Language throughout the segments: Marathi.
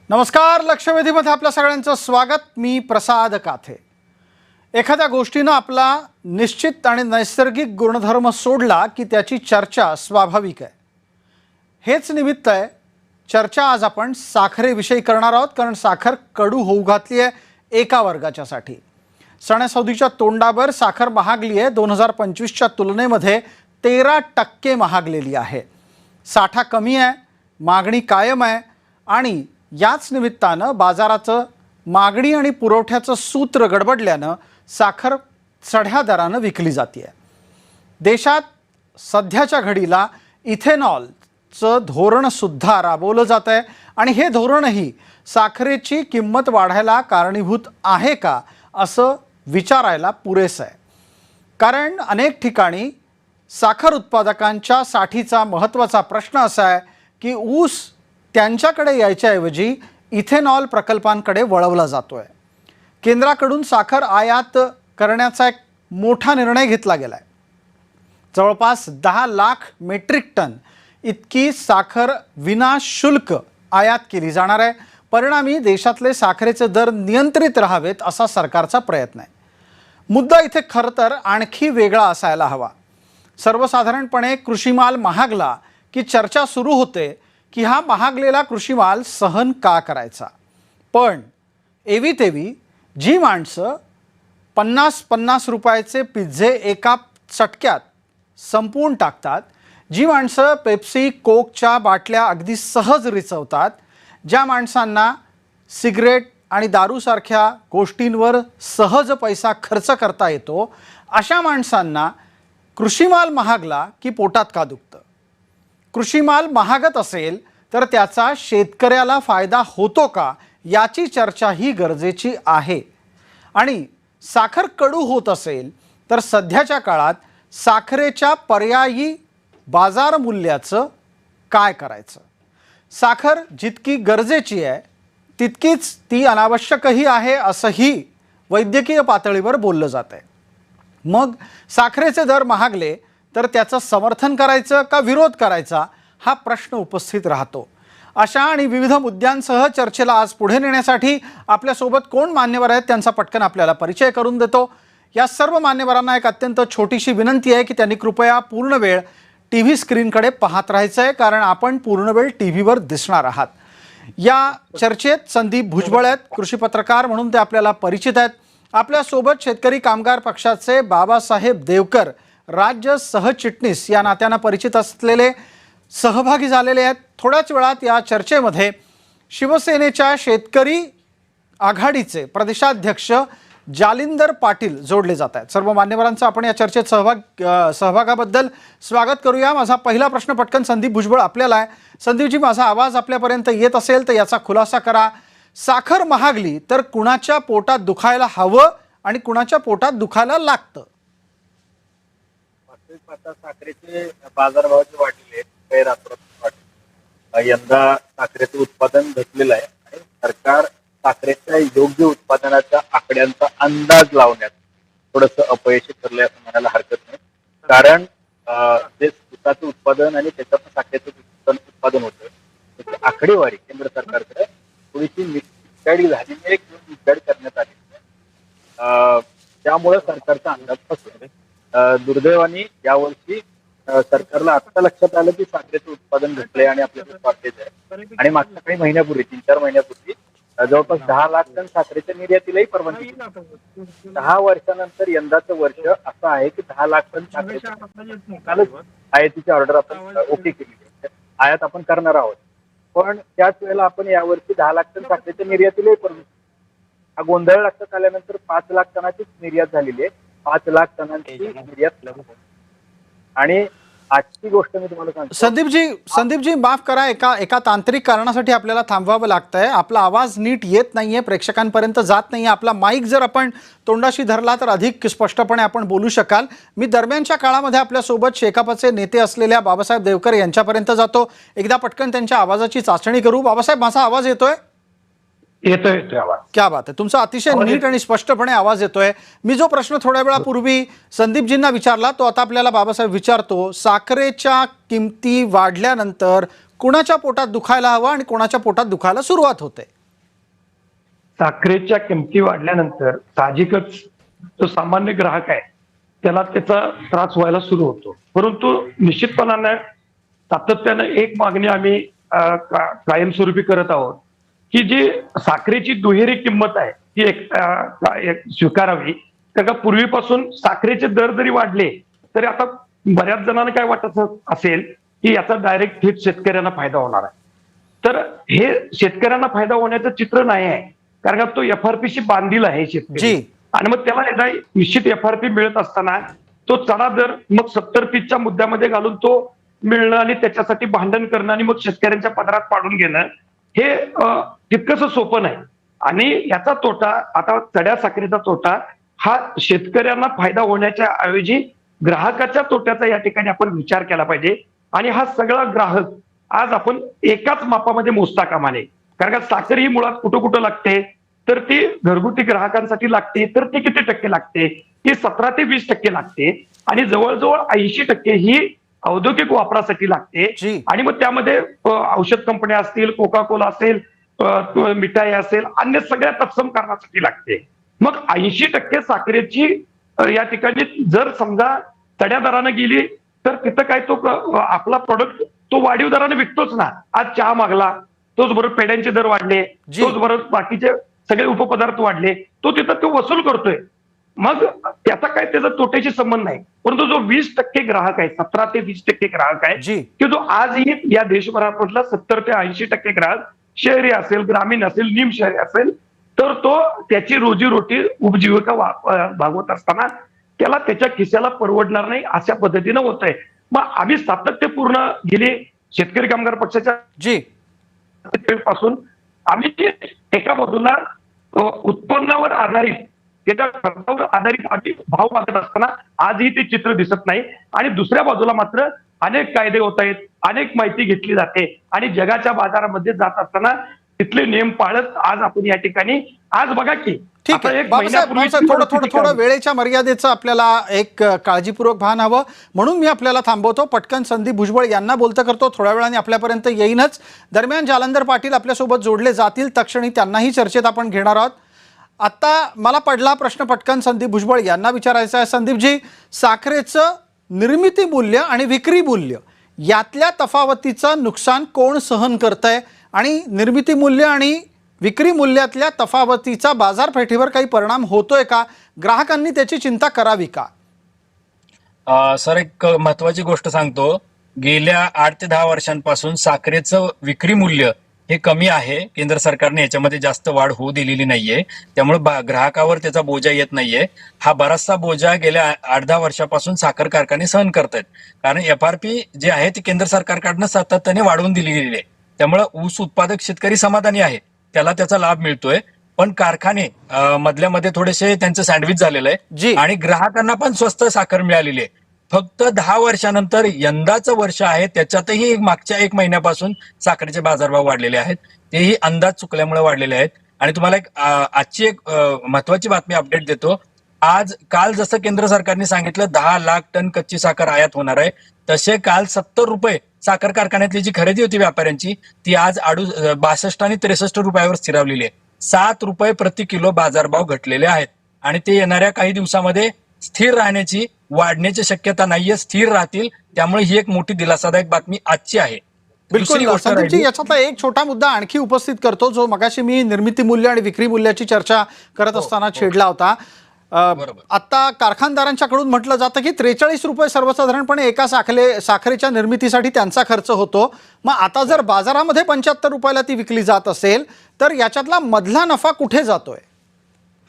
नमस्कार, लक्षवेधीमध्ये आपल्या सगळ्यांचं स्वागत। मी प्रसाद काथे। एखाद्या गोष्टीनं आपला निश्चित आणि नैसर्गिक गुणधर्म सोडला की त्याची चर्चा स्वाभाविक आहे। हेच निमित्त आहे चर्चा आज आपण साखरेविषयी करणार आहोत, कारण साखर कडू होऊ घातली आहे एका वर्गाच्यासाठी। सणासुदीच्या तोंडावर साखर महागली आहे। 2025च्या तुलनेमध्ये 13% महागलेली आहे। साठा कमी आहे, मागणी कायम आहे आणि याच निमित्तानं बाजाराचं मागणी आणि पुरवठ्याचं सूत्र गडबडल्यानं साखर चढ्या दरानं विकली जाते। देशात सध्याच्या घडीला इथेनॉलचं धोरण सुद्धा राबवलं जात आहे आणि हे धोरणही साखरेची किंमत वाढायला कारणीभूत आहे का असं विचारायला पुरेसं आहे। कारण अनेक ठिकाणी साखर उत्पादकांच्या साठीचा महत्त्वाचा प्रश्न असा आहे की ऊस त्यांच्याकडे यायच्याऐवजी इथेनॉल प्रकल्पांकडे वळवला जातोय। केंद्राकडून साखर आयात करण्याचा एक मोठा निर्णय घेतला गेलाय। जवळपास 10 लाख मेट्रिक टन इतकी साखर विनाशुल्क आयात केली जाणार आहे। परिणामी देशातले साखरेचे दर नियंत्रित राहावेत असा सरकारचा प्रयत्न आहे। मुद्दा इथे खरं तर आणखी वेगळा असायला हवा। सर्वसाधारणपणे कृषी माल महागला की चर्चा सुरू होते की हा महागलेला कृषी माल सहन का करायचा। पण एवी तेवी जी माणसं 50-50 रुपयाचे पिझ्झे एका चटक्यात संपवून टाकतात, जी माणसं पेप्सी कोकच्या बाटल्या अगदी सहज रिचवतात, ज्या माणसांना सिगरेट आणि दारूसारख्या गोष्टींवर सहज पैसा खर्च करता येतो, अशा माणसांना कृषी माल महागला की पोटात का दुखतं। कृषी माल महागत असेल तर त्याचा शेतकऱ्याला फायदा होतो का याची चर्चा ही गरजेची आहे। आणि साखर कडू होत असेल तर सध्याच्या काळात साखरेच्या पर्यायी बाजार मूल्याचं काय करायचं। साखर जितकी गरजेची आहे तितकीच ती अनावश्यकही आहे असंही वैद्यकीय पातळीवर बोललं जातंय। मग साखरेचे दर महागले तर त्याचं समर्थन करायचं का विरोध करायचा हा प्रश्न उपस्थित राहतो। अशा आणि विविध मुद्द्यांसह चर्चेला आज पुढे नेण्यासाठी आपल्यासोबत कोण मान्यवर आहेत त्यांचा पटकन आपल्याला परिचय करून देतो। या सर्व मान्यवरांना एक अत्यंत छोटीशी विनंती आहे की त्यांनी कृपया पूर्ण वेळ टीव्ही स्क्रीनकडे पाहत राहायचं आहे, कारण आपण पूर्ण वेळ टीव्हीवर दिसणार आहात। या चर्चेत संदीप भुजबळ आहेत, कृषी पत्रकार म्हणून ते आपल्याला परिचित आहेत। आपल्यासोबत शेतकरी कामगार पक्षाचे बाबासाहेब देवकर, राज्य सहचिटणीस या नात्यानं परिचित असलेले सहभागी झालेले आहेत। थोड्याच वेळात या चर्चेमध्ये शिवसेनेच्या शेतकरी आघाडीचे प्रदेशाध्यक्ष जालिंदर पाटील जोडले जात आहेत। सर्व मान्यवरांचा आपण या चर्चेत सहभागाबद्दल स्वागत करूया। माझा पहिला प्रश्न पटकन संदीप भुजबळ आपल्याला आहे। संदीपजी, माझा आवाज आपल्यापर्यंत येत असेल तर याचा खुलासा करा। साखर महागली तर कुणाच्या पोटात दुखायला हवं आणि कुणाच्या पोटात दुखायला लागतं। साखरेचे बाजारभाव जे वाढलेले आहेत यंदा साखरेचं उत्पादन घटलेलं आहे आणि सरकार साखरेच्या योग्य उत्पादनाच्या आकड्यांचा अंदाज लावण्यात थोडंसं अपयशी ठरलंय असं म्हणायला हरकत नाही। कारण जे ऊसाचं उत्पादन आणि त्याच्यातून साखरेचं उत्पादन होतं त्याची आकडेवारी केंद्र सरकारकडे थोडीशी मिसगाईड झालेली आहे किंवा मिसगाईड करण्यात आली। त्यामुळे सरकारचा अंदाज फसला। दुर्दैवाने यावर्षी सरकारला आता लक्षात आलं की साखरेचं उत्पादन घटलंय आणि आपल्याकडे शॉर्टेज आहे आणि मागच्या काही महिन्यापूर्वी 3-4 महिन्यापूर्वी जवळपास 10 लाख टन साखरेच्या निर्यातीलाही परवानगी दिली। 10 वर्षानंतर यंदाचं वर्ष असं आहे की 10 लाख टन साखरेच्या आयातीची ऑर्डर आपण ओके केली, आयात आपण करणार आहोत। पण त्याच वेळेला आपण यावर्षी 10 लाख टन साखरेच्या निर्यातीलाही परवानगी, हा गोंधळ लक्षात आल्यानंतर 5 लाख टनाचीच निर्यात झालेली आहे। 5 लाख टनांची निर्यात आणि आजची गोष्ट मी तुम्हाला सांगतो। संदीपजी माफ करा, एका तांत्रिक कारणासाठी आपल्याला थांबवावं लागतंय। आपला आवाज नीट येत नाहीये, प्रेक्षकांपर्यंत जात नाहीये। आपला माईक जर आपण तोंडाशी धरला तर अधिक स्पष्टपणे आपण बोलू शकाल। मी दरम्यानच्या काळामध्ये आपल्यासोबत शेकापचे नेते असलेल्या बाबासाहेब देवकर यांच्यापर्यंत जातो। एकदा पटकन त्यांच्या आवाजाची चाचणी करू। बाबासाहेब, माझा आवाज येतोय? येतोय आवाज। क्या बात आहे, तुमचा अतिशय नीट आणि स्पष्टपणे आवाज येतोय। मी जो प्रश्न थोड्या वेळापूर्वी संदीपजींना विचारला तो आता आपल्याला बाबासाहेब विचारतो। साखरेच्या किमती वाढल्यानंतर कुणाच्या पोटात दुखायला हवं आणि कुणाच्या पोटात दुखायला सुरुवात होते? साखरेच्या किमती वाढल्यानंतर साहजिकच जो सामान्य ग्राहक आहे त्याला त्याचा त्रास व्हायला सुरू होतो. परंतु निश्चितपणाने सातत्यानं एक मागणी आम्ही कायमस्वरूपी करत आहोत की जी साखरेची दुहेरी किंमत आहे ती एक स्वीकारावी. कारण का पूर्वीपासून साखरेचे दर जरी वाढले तरी आता बऱ्याच जणांना काय वाटत असेल की याचा डायरेक्ट थेट शेतकऱ्यांना फायदा होणार आहे. तर हे शेतकऱ्यांना फायदा होण्याचं चित्र नाही आहे, कारण का तो FRP बांधील आहे शेतकरी, आणि मग त्याला एकदा निश्चित FRP मिळत असताना तो चढा दर मग 70-30च्या मुद्द्यामध्ये घालून तो मिळणं आणि त्याच्यासाठी भांडण करणं आणि मग शेतकऱ्यांच्या पदरात पाडून घेणं हे तितकंसं सोपं नाही. आणि याचा तोटा, आता चढ्या साखरेचा तोटा हा शेतकऱ्यांना फायदा होण्याच्या ऐवजी ग्राहकाच्या तोट्याचा या ठिकाणी आपण विचार केला पाहिजे. आणि हा सगळा ग्राहक आज आपण एकाच मापामध्ये मोजता कामा नये. कारण का साखर ही मुळात कुठं कुठं लागते, तर ती घरगुती ग्राहकांसाठी लागते, तर ती किती टक्के लागते, ती 17 ते 20% लागते. आणि जवळजवळ 80% ही औद्योगिक वापरासाठी लागते. आणि मग त्यामध्ये औषध कंपन्या असतील, कोका कोला असेल, मिठाई असेल, अन्य सगळ्या तत्सम कारणासाठी लागते. मग 80% साखरेची या ठिकाणी जर समजा चढ्या दरानं गेली तर तिथं काय तो आपला प्रोडक्ट तो वाढीव दराने विकतोच ना. आज चहा मागला, तोच बरोबर पेढ्यांचे दर वाढले, तोच बरोबर बाकीचे सगळे उपपदार्थ वाढले, तो तिथं तो वसूल करतोय. मग त्याचा काय त्याचा तोट्याशी संबंध नाही. परंतु जो 20% ग्राहक आहे, 17 ते 20% ग्राहक आहे की जो आजही या देशभरामधला 70 ते 80% ग्राहक शहरी असेल, ग्रामीण असेल, निम शहरी असेल, तर तो त्याची रोजीरोटी उपजीविका भागवत असताना त्याला त्याच्या खिशाला परवडणार नाही अशा पद्धतीनं होत आहे. मग आम्ही सातत्यपूर्ण गेली शेतकरी कामगार पक्षाच्या पासून आम्ही एका बाजूला उत्पन्नावर आधारित, त्याच्या खर्चावर आधारित आम्ही भाव मागत असताना आजही ते चित्र दिसत नाही. आणि दुसऱ्या बाजूला मात्र अनेक कायदे होत आहेत, अनेक माहिती घेतली जाते आणि जगाच्या बाजारामध्ये जात असताना तिथले नियम पाळत आज आपण या ठिकाणी आज बघा की ठीक आहे थोडं वेळेच्या मर्यादेचं आपल्याला एक काळजीपूर्वक भान हवं, म्हणून मी आपल्याला थांबवतो. पटकन संदीप भुजबळ यांना बोलतं करतो, थोड्या वेळाने आपल्यापर्यंत येईनच. दरम्यान जालंधर पाटील आपल्यासोबत जोडले जातील तक्षणी, त्यांनाही चर्चेत आपण घेणार आहोत. आता मला पडला प्रश्न पटकन संदीप भुजबळ यांना विचारायचा आहे. संदीपजी, साखरेचं निर्मिती मूल्य आणि विक्री मूल्य यातल्या तफावतीचं नुकसान कोण सहन करतंय, आणि निर्मिती मूल्य आणि विक्री मूल्यातल्या तफावतीचा बाजारपेठेवर काही परिणाम होतोय का? ग्राहकांनी त्याची चिंता करावी का? सर, एक महत्वाची गोष्ट सांगतो. गेल्या 8 ते 10 वर्षांपासून साखरेचं विक्री मूल्य हे कमी आहे. केंद्र सरकारने याच्यामध्ये जास्त वाढ होऊ दिलेली नाहीये, त्यामुळे ग्राहकावर त्याचा बोजा येत नाहीये. हा बराचसा बोजा गेल्या 8-10 वर्षापासून साखर कारखाने सहन करतायत, कारण FRP जे आहे ते केंद्र सरकारकडनं सातत्याने वाढवून दिली गेलेली आहे. त्यामुळे ऊस उत्पादक शेतकरी समाधानी आहे, त्याला त्याचा लाभ मिळतोय. पण कारखाने मधल्यामध्ये थोडेसे त्यांचं सँडविच झालेलं आहे आणि ग्राहकांना पण स्वस्त साखर मिळालेली आहे. फक्त 10 वर्षानंतर यंदाचं वर्ष आहे, त्याच्यातही मागच्या 1 महिन्यापासून साखरेचे बाजारभाव वाढलेले आहेत. तेही अंदाज चुकल्यामुळे वाढलेले आहेत. आणि तुम्हाला आजची एक महत्वाची बातमी अपडेट देतो. काल जसं केंद्र सरकारने सांगितलं 10 लाख टन कच्ची साखर आयात होणार आहे, तसे काल 70 रुपये साखर कारखान्यातली जी खरेदी होती व्यापाऱ्यांची ती आज 62 आणि 63 रुपयावर स्थिरावलेली आहे. 7 रुपये प्रति किलो बाजारभाव घटलेले आहेत आणि ते येणाऱ्या काही दिवसामध्ये स्थिर राहण्याची, वाढण्याची शक्यता नाहीये, स्थिर राहतील. त्यामुळे ही एक मोठी दिलासादायक बातमी आजची आहे. बिलकुल संदीपजी, याच्यातला एक छोटा मुद्दा आणखी उपस्थित करतो, जो मगाशी मी निर्मिती मूल्य आणि विक्री मूल्याची चर्चा करत असताना छेडला होता. आता कारखानदारांच्याकडून म्हटलं जातं की 43 रुपये सर्वसाधारणपणे एका साखरेच्या निर्मितीसाठी त्यांचा खर्च होतो. मग आता जर बाजारामध्ये 75 रुपयाला ती विकली जात असेल तर याच्यातला मधला नफा कुठे जातोय?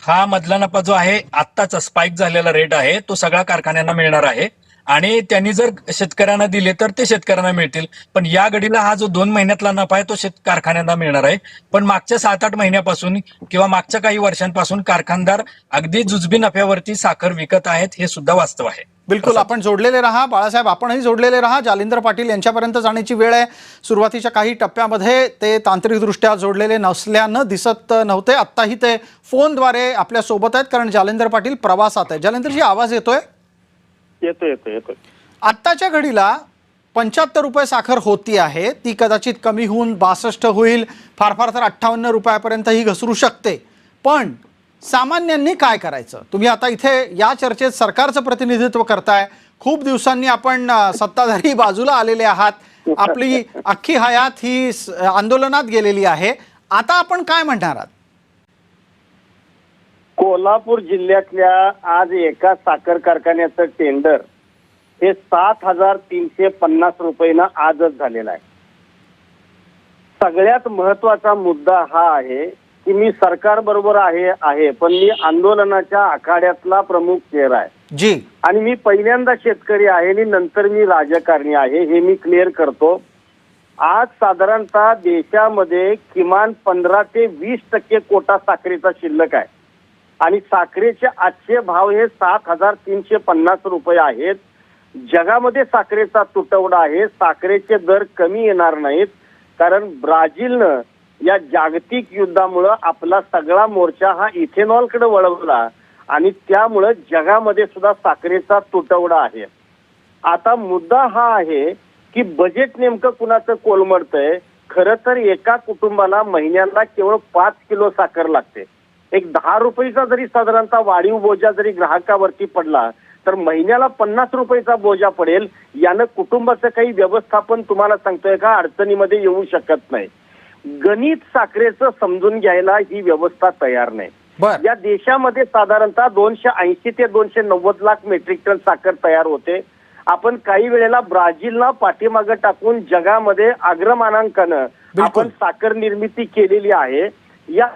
हा मधला नफा जो आहे, आत्ताचा स्पाइक झालेला रेट आहे, तो सगळ्या कारखान्यांना मिळणार आहे. आणि त्यांनी जर शेतकऱ्यांना दिले तर ते शेतकऱ्यांना मिळतील. पण या घडीला हा जो 2 महिन्यातला नफा आहे तो कारखान्यांना मिळणार आहे. पण मागच्या 7-8 महिन्यापासून किंवा मागच्या काही वर्षांपासून कारखानदार अगदी जुजबी नफ्यावरती साखर विकत आहेत, हे सुद्धा वास्तव आहे. बिलकुल, आपण जोडलेले राहा. बाळासाहेब, आपणही जोडलेले राहा. जालिंदर पाटील यांच्यापर्यंत जाण्याची वेळ आहे. सुरुवातीच्या काही टप्प्यामध्ये ते तांत्रिकदृष्ट्या जोडलेले नसल्यानं दिसत नव्हते. आत्ताही ते फोनद्वारे आपल्या सोबत आहेत, कारण जालिंदर पाटील प्रवासात आहे. जालिंदरजी, आवाज येतोय? येतोय. आत्ताच्या घडीला 75 रुपये साखर होती आहे, ती कदाचित कमी होऊन 62 होईल, फार फार तर 58 रुपयापर्यंत ही घसरू शकते. पण सामान्यांनी काय करायचं? तुम्ही आता इथे या चर्चेत सरकारचं प्रतिनिधित्व करताय, खूप दिवसांनी आपण सत्ताधारी बाजूला आलेले आहात, आपली अख्खी हयात ही आंदोलनात गेलेली आहे, आता आपण काय म्हणणार आहात? कोल्हापूर जिल्ह्यातल्या आज एका साखर कारखान्याचं टेंडर हे 7,350 रुपयानं आजच झालेलं आहे. सगळ्यात महत्वाचा मुद्दा हा आहे की मी सरकार बरोबर आहे पण मी आंदोलनाच्या आखाड्यातला प्रमुख चेहरा आहे जी, आणि मी पहिल्यांदा शेतकरी आहे आणि नंतर मी राजकारणी आहे, हे मी क्लिअर करतो. आज साधारणतः देशामध्ये किमान 15 ते 20% कोटा साखरेचा शिल्लक आहे आणि साखरेचे आजचे भाव हे 7,350 रुपये आहेत. जगामध्ये साखरेचा तुटवडा आहे, साखरेचे दर कमी येणार नाहीत, कारण ब्राझीलनं या जागतिक युद्धामुळं आपला सगळा मोर्चा हा इथेनॉलकडे वळवला आणि त्यामुळं जगामध्ये सुद्धा साखरेचा तुटवडा आहे. आता मुद्दा हा आहे की बजेट नेमकं कुणाचं कोलमडतंय. खरं तर एका कुटुंबाला महिन्याला केवळ 5 किलो साखर लागते. एक 10 रुपयाचा जरी साधारणतः वाढीव बोजा जरी ग्राहकावरती पडला तर महिन्याला 50 रुपयाचा बोजा पडेल. यानं कुटुंबाचं काही व्यवस्थापन तुम्हाला सांगतोय का अडचणीमध्ये येऊ शकत नाही. गणित साखरेचं समजून घ्यायला ही व्यवस्था तयार नाही. बर, या देशामध्ये साधारणतः 280 ते 290 लाख मेट्रिक टन साखर तयार होते. आपण काही वेळेला ब्राझीलला पाठीमागं टाकून जगामध्ये अग्रमानांकानं आपण साखर निर्मिती केलेली आहे. या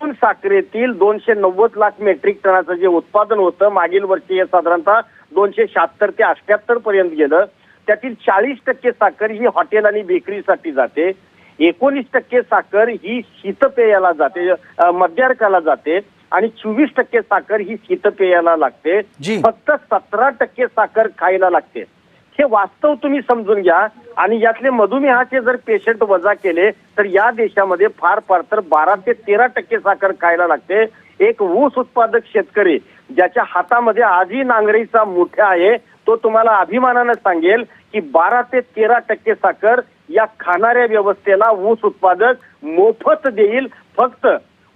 साखरेतील 290 लाख मेट्रिक टनाचं जे उत्पादन होतं मागील वर्षी हे साधारणतः 276 ते 78 पर्यंत गेलं. त्यातील 40% साखर ही हॉटेल आणि बेकरीसाठी जाते, 19% साखर ही शीतपेयाला जाते, मद्यार्काला जाते आणि 24% साखर ही शीतपेयाला लागते. फक्त 17% साखर खायला लागते. हे वास्तव तुम्ही समजून घ्या. आणि यातले मधुमेहाचे जर पेशंट वजा केले तर या देशामध्ये फार फार तर 12 ते 13% साखर खायला लागते. एक ऊस उत्पादक शेतकरी ज्याच्या हातामध्ये आजही नांगरीचा मुठ्या आहे तो तुम्हाला अभिमानानं सांगेल की 12 ते 13% साखर या खाणाऱ्या व्यवस्थेला ऊस उत्पादक मोफत देईल. फक्त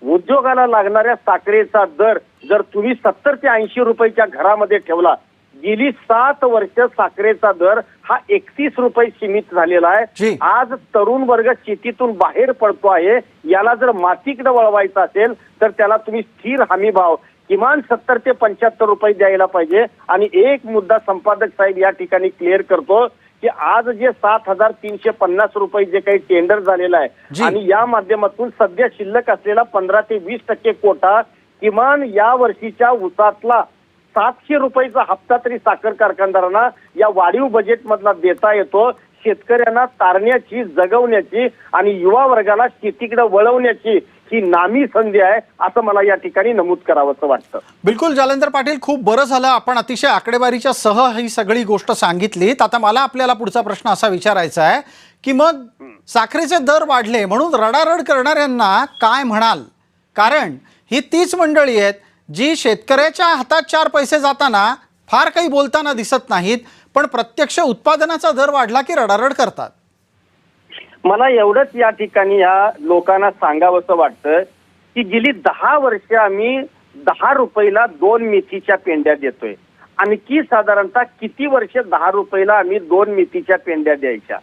उद्योगाला लागणाऱ्या साखरेचा दर जर तुम्ही 70 ते 80 रुपयाच्या घरामध्ये ठेवला, गेली 7 वर्ष साखरेचा दर हा 31 रुपये सीमित झालेला आहे. आज तरुण वर्ग शेतीतून बाहेर पडतो आहे. याला जर मातीकडे वळवायचं असेल तर त्याला तुम्ही स्थिर हमी भाव किमान 70 ते 75 रुपये द्यायला पाहिजे. आणि एक मुद्दा संपादक साहेब या ठिकाणी क्लिअर करतो की आज जे 7,350 रुपये जे काही टेंडर झालेलं आहे आणि या माध्यमातून सध्या शिल्लक असलेला 15 ते 20% कोटा किमान या वर्षीच्या उसातला 700 रुपयाचा हप्ता तरी साखर कारखानदारांना या वाढीव बजेट मधला देता येतो. शेतकऱ्यांना तारण्याची, जगवण्याची आणि युवा वर्गाला शेतीकडे वळवण्याची ही नामी संधी आहे असं मला या ठिकाणी नमूद करावंसं वाटतं. बिलकुल जालेंदर पाटील, खूप बरं झालं आपण अतिशय आकडेवारीच्या सह ही सगळी गोष्ट सांगितलीत. आता मला आपल्याला पुढचा प्रश्न असा विचारायचा आहे की मग साखरेचे दर वाढले म्हणून रडारड करणाऱ्यांना काय म्हणाल? कारण ही तीच मंडळी आहेत जी शेतकऱ्याच्या हातात 4 पैसे जाताना फार काही बोलताना दिसत नाहीत, पण प्रत्यक्ष उत्पादनाचा दर वाढला की रडारड करतात. मला एवढंच या ठिकाणी या लोकांना सांगावंसं वाटतं की गेली 10 वर्ष आम्ही 10 रुपयाला 2 मेथीच्या पेंड्या देतोय. आणखी साधारणतः किती वर्ष 10 रुपयाला आम्ही 2 मेथीच्या पेंड्या द्यायच्या?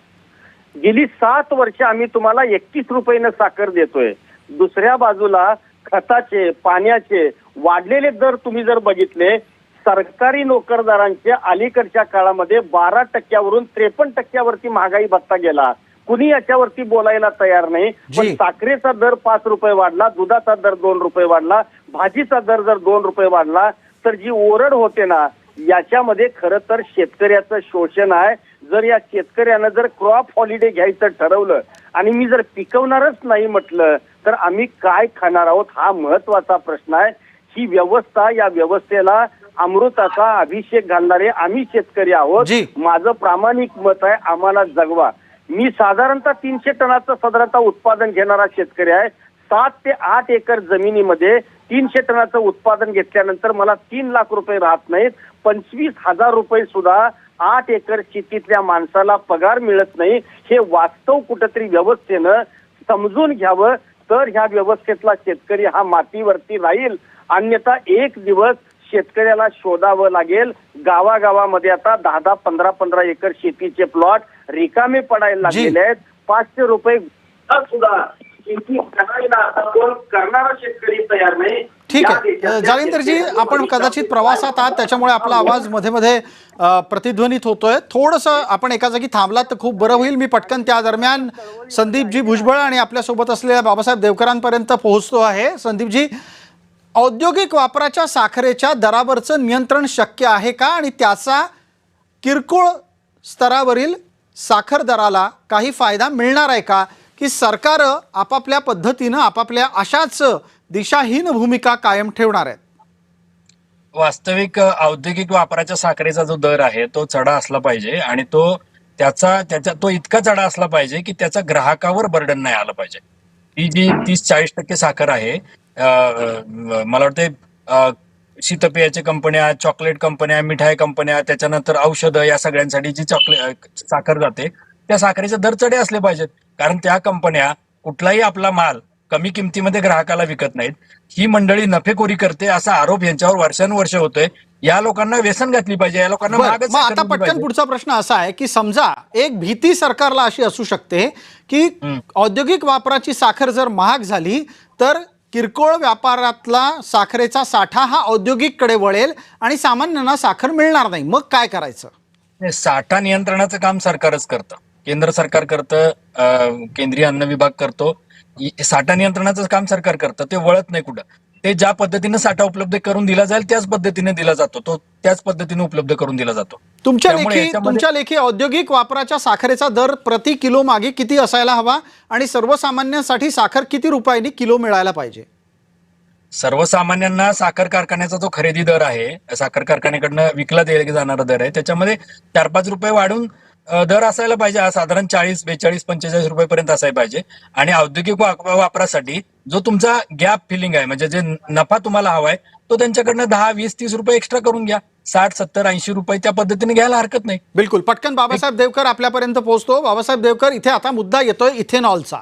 गेली 7 वर्ष आम्ही तुम्हाला 31 रुपयानं साखर देतोय. दुसऱ्या बाजूला खताचे, पाण्याचे वाढलेले दर तुम्ही जर बघितले, सरकारी नोकरदारांच्या अलीकडच्या काळामध्ये 12% 53% वरती महागाई भत्ता गेला. कुणी याच्यावरती बोलायला तयार नाही. पण साखरेचा दर 5 रुपये वाढला, दुधाचा दर 2 रुपये वाढला, भाजीचा दर जर 2 रुपये वाढला तर जी ओरड होते ना याच्यामध्ये खरं तर शेतकऱ्याचं शोषण आहे. जर या शेतकऱ्यानं जर क्रॉप हॉलिडे घ्यायचं ठरवलं आणि मी जर पिकवणारच नाही म्हटलं तर आम्ही काय खाणार आहोत हा महत्वाचा प्रश्न आहे. ही व्यवस्था, या व्यवस्थेला अमृताचा अभिषेक घालणारे आम्ही शेतकरी आहोत. माझं प्रामाणिक मत आहे, आम्हाला जगवा. मी साधारणतः 300 टनाचं साधारणतः उत्पादन घेणारा शेतकरी आहे. 7 ते 8 एकर जमिनीमध्ये 300 टनाचं उत्पादन घेतल्यानंतर मला 3 लाख रुपये राहत नाहीत. 25,000 रुपये सुद्धा 8 एकर शेतीतल्या माणसाला पगार मिळत नाही. हे वास्तव कुठेतरी व्यवस्थेनं समजून घ्यावं. तर ह्या व्यवस्थेतला शेतकरी हा मातीवरती राहील. अन्यथा एक दिवस शेतकऱ्याला शोधावं लागेल. गावागावामध्ये आता 10-10, 15-15 एकर शेतीचे प्लॉट रिकामे पडायला जी. लागलेले आहेत. 500 रुपये सुद्धा शेती करायला आता कोण करणारा शेतकरी तयार नाही. ठीक या आहे देशातल्या जालिंदरजी, शेतकऱ्यांना आपण कदाचित प्रवासात आहात त्याच्यामुळे आपला आवाज मध्ये मध्ये प्रतिध्वनित होतोय. थोडंसं आपण एका जागी थांबलात तर खूप बरं होईल. मी पटकन त्या दरम्यान संदीपजी भुजबळ आणि आपल्यासोबत असलेल्या बाबासाहेब देवकरांपर्यंत पोहोचतो आहे. संदीपजी, औद्योगिक वापराच्या साखरेच्या दरावरचं नियंत्रण शक्य आहे का आणि त्याचा किरकोळ स्तरावरील साखर दराला काही फायदा मिळणार आहे का, की सरकार आपापल्या पद्धतीनं आपापल्या अशाच दिशाहीन भूमिका कायम ठेवणार आहेत? वास्तविक औद्योगिक वापराच्या साखरेचा जो दर आहे तो चढा असला पाहिजे आणि तो इतका चढा असला पाहिजे की त्याचा ग्राहकावर बर्डन नाही आलं पाहिजे. ही जी 30-40% साखर आहे, मला वाटते शीतपेयाच्या कंपन्या, चॉकलेट कंपन्या, मिठाई कंपन्या, त्याच्यानंतर औषधं, या सगळ्यांसाठी जी साखर जाते त्या साखरेचे दर चढे असले पाहिजेत. कारण त्या कंपन्या कुठलाही आपला माल कमी किमतीमध्ये ग्राहकाला विकत नाहीत. ही मंडळी नफेखोरी करते असा आरोप यांच्यावर वर्षानुवर्ष होतोय. या लोकांना व्यसन घातली पाहिजे, या लोकांना बरं, महागच मग साखर आता दिली पटकन पाहिजे. पुढचा प्रश्न असा आहे की समजा एक भीती सरकारला अशी असू शकते की औद्योगिक वापराची साखर जर महाग झाली तर किरकोळ व्यापारातला साखरेचा साठा हा औद्योगिककडे वळेल आणि सामान्यांना साखर मिळणार नाही. मग काय करायचं? नाही, साठा नियंत्रणाचं काम सरकारच करतं, केंद्र सरकार करतं, केंद्रीय अन्न विभाग करतो. साठा नियंत्रणाचं काम सरकार करतं, ते वळत नाही कुठं. ते ज्या पद्धतीने साठा उपलब्ध करून दिला जाईल त्याच पद्धतीने दिला जातो, तो त्याच पद्धतीने उपलब्ध करून दिला जातो. त्यामुळे तुमच्या लेखी औद्योगिक वापराच्या साखरेचा दर प्रति किलो मागे किती असायला हवा आणि सर्वसामान्यांसाठी साखर किती रुपयांनी किलो मिळायला पाहिजे? सर्वसामान्यांना साखर कारखान्याचा जो खरेदी दर आहे, साखर कारखान्याकडनं विकला जाणारा दर आहे, त्याच्यामध्ये 4-5 रुपये वाढून दर असायला पाहिजे. हा साधारण 40, 42, 45 रुपयेपर्यंत असायला पाहिजे. आणि औद्योगिक वापरासाठी जो तुमचा गॅप फिलिंग आहे, म्हणजे जे नफा तुम्हाला हवाय तो त्यांच्याकडनं 10, 20, 30 रुपये एक्स्ट्रा करून घ्या. 60, 70, 80 रुपये त्या पद्धतीने घ्यायला हरकत नाही. बिलकुल. पटकन बाबासाहेब देवकर आपल्यापर्यंत पोहोचतो. बाबासाहेब देवकर, इथे आता मुद्दा येतोय इथेनॉलचा.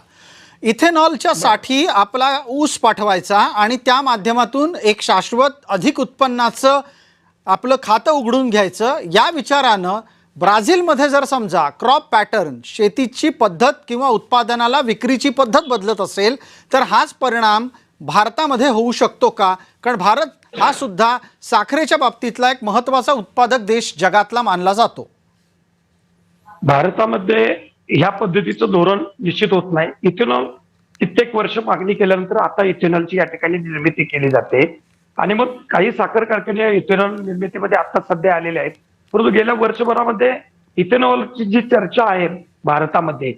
इथेनॉलच्या साठी आपला ऊस पाठवायचा आणि त्या माध्यमातून एक शाश्वत अधिक उत्पन्नाचं आपलं खातं उघडून घ्यायचं, या विचारानं ब्राझीलमध्ये जर समजा क्रॉप पॅटर्न, शेतीची पद्धत किंवा उत्पादनाला विक्रीची पद्धत बदलत असेल तर हाच परिणाम भारतामध्ये होऊ शकतो का? कारण भारत हा सुद्धा साखरेच्या बाबतीतला एक महत्त्वाचा उत्पादक देश जगातला मानला जातो. भारतामध्ये ह्या पद्धतीचं धोरण निश्चित होत नाही. इथेनॉल कित्येक वर्ष मागणी केल्यानंतर आता इथेनॉलची या ठिकाणी निर्मिती केली जाते आणि मग काही साखर कारखाने इथेनॉल निर्मितीमध्ये आता सध्या आलेले आहेत. परंतु गेल्या वर्षभरामध्ये इथेनॉलची जी चर्चा आहे भारतामध्ये,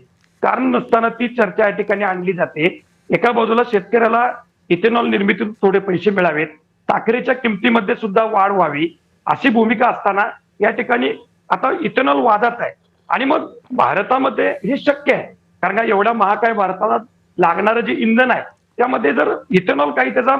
कारण नसताना ती चर्चा या ठिकाणी आणली जाते. एका बाजूला शेतकऱ्याला इथेनॉल निर्मितीतून थोडे पैसे मिळावेत, साखरेच्या किमतीमध्ये सुद्धा वाढ व्हावी, अशी भूमिका असताना या ठिकाणी आता इथेनॉल वादात आहे. आणि मग भारतामध्ये हे शक्य आहे, कारण का एवढा महाग आहे, भारताला लागणारं जे इंधन आहे त्यामध्ये जर इथेनॉल काही त्याचा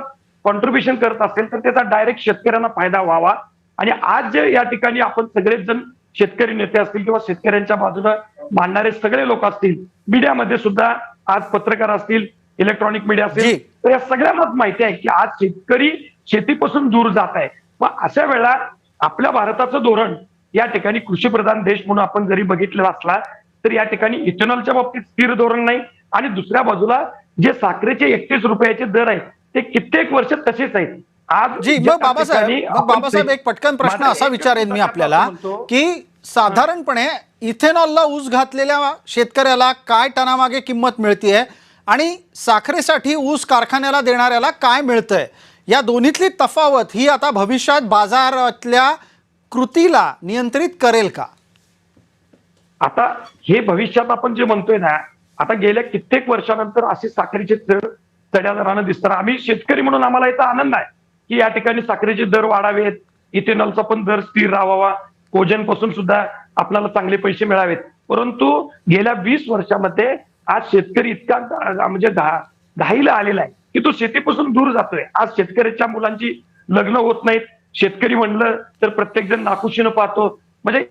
कॉन्ट्रीब्युशन करत असेल तर त्याचा डायरेक्ट शेतकऱ्यांना फायदा व्हावा. आणि आज जे या ठिकाणी आपण सगळेच जण शेतकरी नेते असतील किंवा शेतकऱ्यांच्या बाजूने मांडणारे सगळे लोक असतील, मीडियामध्ये सुद्धा आज पत्रकार असतील, इलेक्ट्रॉनिक मीडिया असेल, तर या सगळ्यांनाच माहिती आहे की आज शेतकरी शेतीपासून दूर जात आहे. मग अशा वेळा आपल्या भारताचं धोरण या ठिकाणी कृषीप्रधान देश म्हणून आपण जरी बघितलं असला तर या ठिकाणी इथेनॉलच्या बाबतीत स्थिर धोरण नाही. आणि दुसऱ्या बाजूला जे साखरेचे 31 रुपयाचे दर आहेत ते कित्येक वर्ष तसेच आहेत. आज जी, मग बाबासाहेब एक पटकन प्रश्न असा विचारेन मी आपल्याला की साधारणपणे इथेनॉलला ऊस घातलेल्या शेतकऱ्याला काय टनामागे किंमत मिळतीये आणि साखरेसाठी ऊस कारखान्याला देणाऱ्याला काय मिळतंय, या दोन्हीतली तफावत ही आता भविष्यात बाजारातल्या कृतीला नियंत्रित करेल का? आता हे भविष्यात आपण जे म्हणतोय ना, आता गेल्या कित्येक वर्षानंतर असे साखरेचे दर चढ्या दरानं दिसतात. आम्ही शेतकरी म्हणून आम्हाला याचा आनंद आहे की या ठिकाणी साखरेचे दर वाढावेत, इथेनॉलचा पण दर स्थिर राहावा, कोजन पासून सुद्धा आपल्याला चांगले पैसे मिळावेत. परंतु गेल्या 20 वर्षामध्ये आज शेतकरी इतका म्हणजे घाईला आलेला आहे की तो शेतीपासून दूर जातोय. आज शेतकऱ्याच्या मुलांची लग्न होत नाहीत. शेतकरी म्हणलं तर प्रत्येक जण नाखुशीनं पाहतो. म्हणजे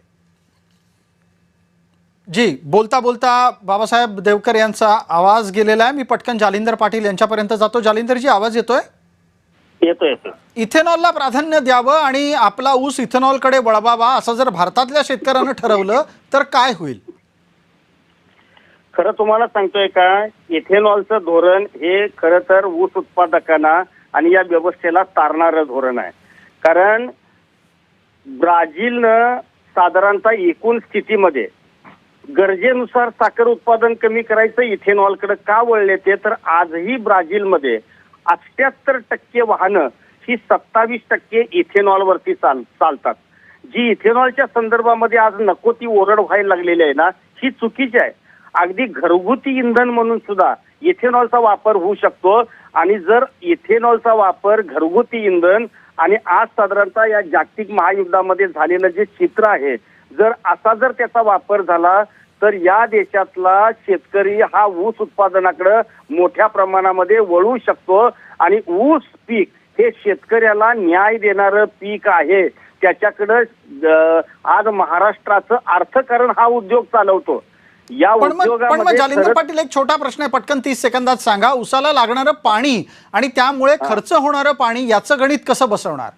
जी, बोलता बोलता बाबासाहेब देवकर यांचा आवाज गेलेला आहे. मी पटकन जालिंदर पाटील यांच्यापर्यंत जातो. जालिंदरजी, आवाज येतोय? येतो. इथेनॉलला प्राधान्य द्यावं आणि आपला ऊस इथेनॉलकडे वळवावा असं जर भारतातल्या शेतकऱ्यानं ठरवलं तर काय होईल? खरं तुम्हाला सांगतोय का, इथेनॉलचं धोरण हे खरं तर ऊस उत्पादकांना आणि या व्यवस्थेला तारणारं धोरण आहे. कारण ब्राझीलनं साधारणतः एकूण स्थितीमध्ये गरजेनुसार साखर उत्पादन कमी करायचं इथेनॉलकडे का वळले ते, तर आजही ब्राझीलमध्ये 78% वाहनं ही 27% इथेनॉलवरती चालतात. जी इथेनॉलच्या संदर्भामध्ये आज नको ती ओरड व्हायला लागलेली आहे ना, ही चुकीची आहे. अगदी घरगुती इंधन म्हणून सुद्धा इथेनॉलचा वापर होऊ शकतो. आणि जर इथेनॉलचा वापर घरगुती इंधन आणि आज साधारणतः या जागतिक महायुद्धामध्ये झालेलं जे चित्र आहे, जर त्याचा वापर झाला तर या देशातला शेतकरी हा ऊस उत्पादनाकडे मोठ्या प्रमाणामध्ये वळू शकतो. आणि ऊस पीक हे शेतकऱ्याला न्याय देणारं पीक आहे. त्याच्याकडं आज महाराष्ट्राचं अर्थकारण हा उद्योग चालवतो. या पण मग उद्योगामध्ये जालिंदर पाटील, एक छोटा प्रश्न आहे, पटकन 30 सेकंदात सांगा. उसाला लागणारं पाणी आणि त्यामुळे खर्च होणारं पाणी याचं गणित कसं बसवणार?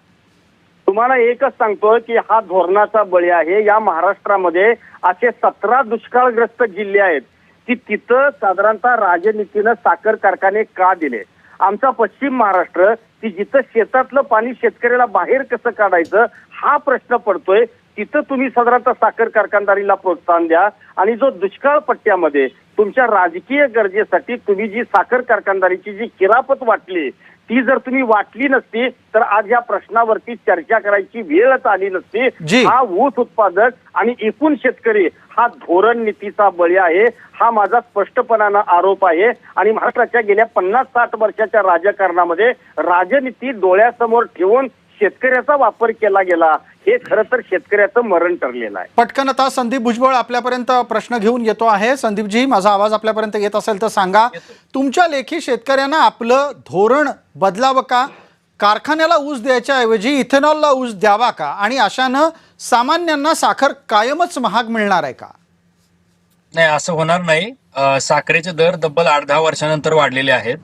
तुम्हाला एकच सांगतो की हा धोरणाचा बळी आहे. या महाराष्ट्रामध्ये असे 17 दुष्काळग्रस्त जिल्हे आहेत की तिथं साधारणतः राजनीतीनं साखर कारखाने का दिले. आमचा पश्चिम महाराष्ट्र की जिथं शेतातलं पाणी शेतकऱ्याला बाहेर कसं काढायचं हा प्रश्न पडतोय, तिथं तुम्ही साधारणतः साखर कारखानदारीला प्रोत्साहन द्या. आणि जो दुष्काळ पट्ट्यामध्ये तुमच्या राजकीय गरजेसाठी तुम्ही जी साखर कारखानदारीची जी किरापत वाटली ती जर तुम्ही वाटली नसती तर आज या प्रश्नावरती चर्चा करायची वेळच आली नसती. हा ऊस उत्पादक आणि एकूण शेतकरी हा धोरण नीतीचा बळी आहे, हा माझा स्पष्टपणानं आरोप आहे. आणि महाराष्ट्राच्या गेल्या 50-60 वर्षाच्या राजकारणामध्ये राजनीती डोळ्यासमोर ठेवून शेतकऱ्याचा वापर केला गेला, हे खरं तर शेतकऱ्याचं मरण ठरलेलं आहे. पटकन आता संदीप भुजबळ आपल्यापर्यंत प्रश्न घेऊन येतो आहे. संदीपजी, माझा आवाज आपल्यापर्यंत येत असेल तर सांगा. तुमच्या लेखी शेतकऱ्यांना आपलं धोरण बदलावं का? कारखान्याला ऊस द्यायच्या ऐवजी इथेनॉलला ऊस द्यावा का? आणि अशानं सामान्यांना साखर कायमच महाग मिळणार आहे का? नाही, असं होणार नाही. साखरेचे दर तब्बल 8-10 वर्षानंतर वाढलेले आहेत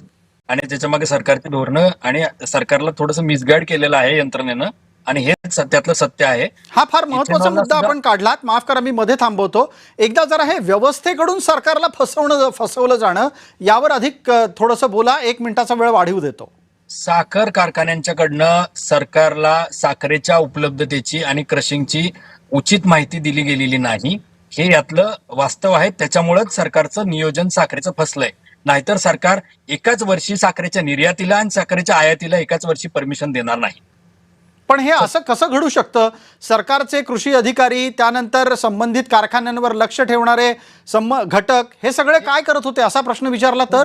आणि त्याच्या मागे सरकारची धोरणं आणि सरकारला थोडंसं मिसगाईड केलेलं आहे यंत्रणेनं, आणि हेच त्यातलं सत्य आहे. हा फार महत्वाचा मुद्दा आपण काढलात, माफ करा मी मध्ये थांबवतो. एकदा जरा हे व्यवस्थेकडून सरकारला फसवलं जाणं यावर अधिक थोडंसं बोला. 1 मिनिटाचा वेळ वाढवू देतो. साखर कारखान्यांच्याकडनं सरकारला साखरेच्या उपलब्धतेची आणि क्रशिंगची उचित माहिती दिली गेलेली नाही, हे यातलं वास्तव आहे. त्याच्यामुळेच सरकारचं नियोजन साखरेचं फसलंय. नाहीतर सरकार एकाच वर्षी साखरेच्या निर्यातीला आणि साखरेच्या आयातीला एकाच वर्षी परमिशन देणार नाही. पण हे असं कसं घडू शकतं? सरकारचे कृषी अधिकारी, त्यानंतर संबंधित कारखान्यांवर लक्ष ठेवणारे घटक हे सगळे काय करत होते असा प्रश्न विचारला तर?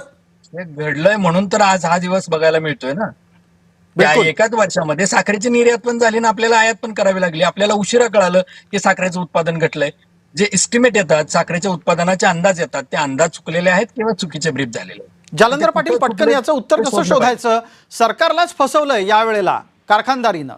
हे घडलंय म्हणून तर आज हा दिवस बघायला मिळतोय ना. बिलकुल. एकाच वर्षामध्ये साखरेची निर्यात पण झाली ना आपल्याला आयात पण करावी लागली. आपल्याला उशिरा कळालं की साखरेचं उत्पादन घटलंय. जे एस्टिमेट येतात, साखरेच्या उत्पादनाचे अंदाज येतात, ते अंदाज चुकलेले आहेत किंवा चुकीचे ब्रीफ झालेले आहेत. जालंधर पाटील, पटकन याचं उत्तर कसं शोधायचं? सरकारलाच फसवलंय यावेळेला कारखानदारीनं.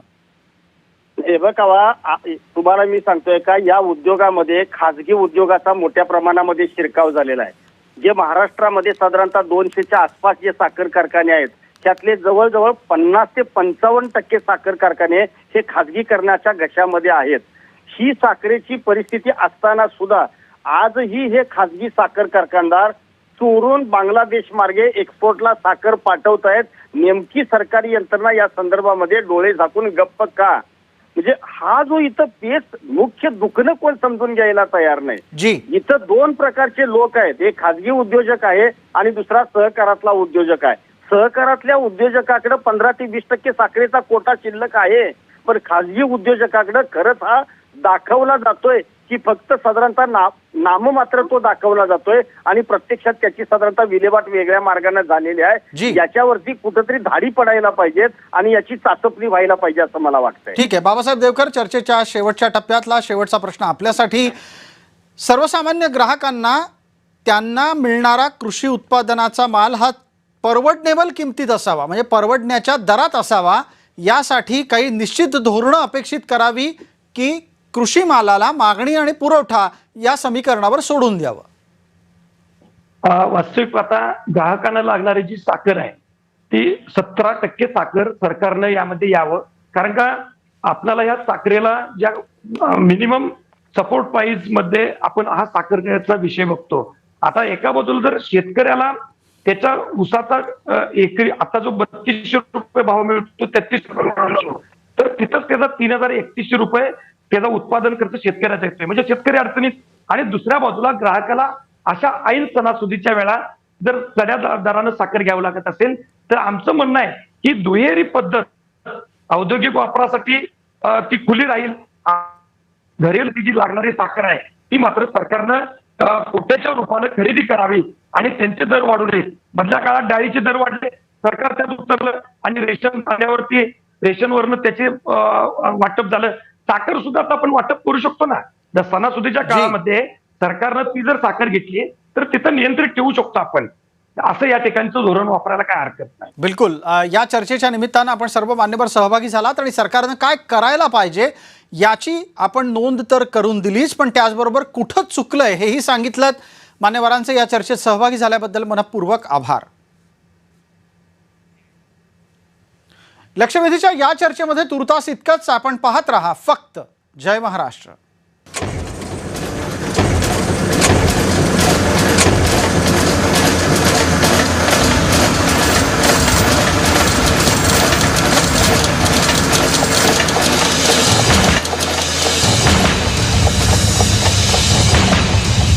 हे बघा, तुम्हाला मी सांगतोय का, या उद्योगामध्ये खाजगी उद्योगाचा मोठ्या प्रमाणामध्ये शिरकाव झालेला आहे. जे महाराष्ट्रामध्ये साधारणतः 200च्या आसपास जे साखर कारखाने आहेत त्यातले जवळजवळ 50 ते 55% साखर कारखाने हे खाजगीकरणाच्या घशामध्ये आहेत. ही साखरेची परिस्थिती असताना सुद्धा आजही हे खाजगी साखर कारखानदार चोरून बांगलादेश मार्गे एक्सपोर्टला साखर पाठवत आहेत. नेमकी सरकारी यंत्रणा या संदर्भामध्ये डोळे झाकून गप्प का? म्हणजे हा जो इथं पेच मुख्य दुखणं कोण समजून घ्यायला तयार नाही. इथं 2 प्रकारचे लोक आहेत, एक खाजगी उद्योजक आहे आणि दुसरा सहकारातला उद्योजक आहे. सहकारातल्या उद्योजकाकडे 15 ते 20% साखरेचा कोटा शिल्लक आहे, पण खाजगी उद्योजकाकडे खरंच हा दाखवला जातोय की फक्त साधारणतः नाममात्र तो दाखवला जातोय आणि प्रत्यक्षात त्याची साधारणतः विल्हेवाट वेगळ्या मार्गाने झालेली आहे. याच्यावरती कुठेतरी धाडी पडायला पाहिजेत आणि याची चाचपणी व्हायला पाहिजे असं मला वाटतंय. ठीक आहे बाबासाहेब देवकर, चर्चेच्या शेवटच्या टप्प्यातला शेवटचा प्रश्न आपल्यासाठी. सर्वसामान्य ग्राहकांना त्यांना मिळणारा कृषी उत्पादनाचा माल हा परवडनेबल किमतीत असावा, म्हणजे परवडण्याच्या दरात असावा, यासाठी काही निश्चित धोरणं अपेक्षित करावी की कृषी मालाला मागणी आणि पुरवठा या समीकरणावर सोडून द्यावं? वास्तविक आता ग्राहकांना लागणारी जी साखर आहे ती 17% साखर सरकारनं यामध्ये यावं. कारण का आपल्याला या साखरेला ज्या मिनिमम सपोर्ट प्राइस मध्ये आपण हा साखर द्यायचा विषय बघतो. आता एका बाजूला जर शेतकऱ्याला त्याच्या ऊसाचा एकरी आता जो 3200 रुपये भाव मिळतो 3300 रुपये मिळतो, तर तिथंच त्याचा 3031 रुपये त्याचा उत्पादन खर्च शेतकऱ्याचा येतोय. म्हणजे शेतकरी अडचणीत. आणि दुसऱ्या बाजूला ग्राहकाला अशा ऐन सणासुदीच्या वेळा जर चढ्या दरानं साखर घ्यावं लागत असेल तर आमचं म्हणणं आहे की दुहेरी पद्धत औद्योगिक वापरासाठी ती खुली राहील. घरेल ती जी लागणारी साखर आहे ती मात्र सरकारनं कोट्याच्या रूपानं खरेदी करावी आणि त्यांचे दर वाढू नये. मधल्या काळात डाळीचे दर वाढले, सरकार त्यात उतरलं आणि रेशन आल्यावरती रेशनवरनं त्याचे वाटप झालं. साखर सुद्धा आता आपण वाटप करू शकतो ना. जर सणासुदीच्या काळामध्ये सरकारनं ती जर साखर घेतली तर तिथं नियंत्रित ठेवू शकतो आपण. असं या ठिकाणचं धोरण वापरायला काय हरकत नाही. बिलकुल. या चर्चेच्या निमित्तानं आपण सर्व मान्यवर सहभागी झालात आणि सरकारनं काय करायला पाहिजे याची आपण नोंद तर करून दिलीच, पण त्याचबरोबर कुठं चुकलंय हेही सांगितलं. मान्यवरांचे या चर्चेत सहभागी झाल्याबद्दल मनपूर्वक आभार. लक्षवेधीच्या या चर्चेमध्ये तुर्तास इतकंच. आपण पाहत रहा फक्त जय महाराष्ट्र.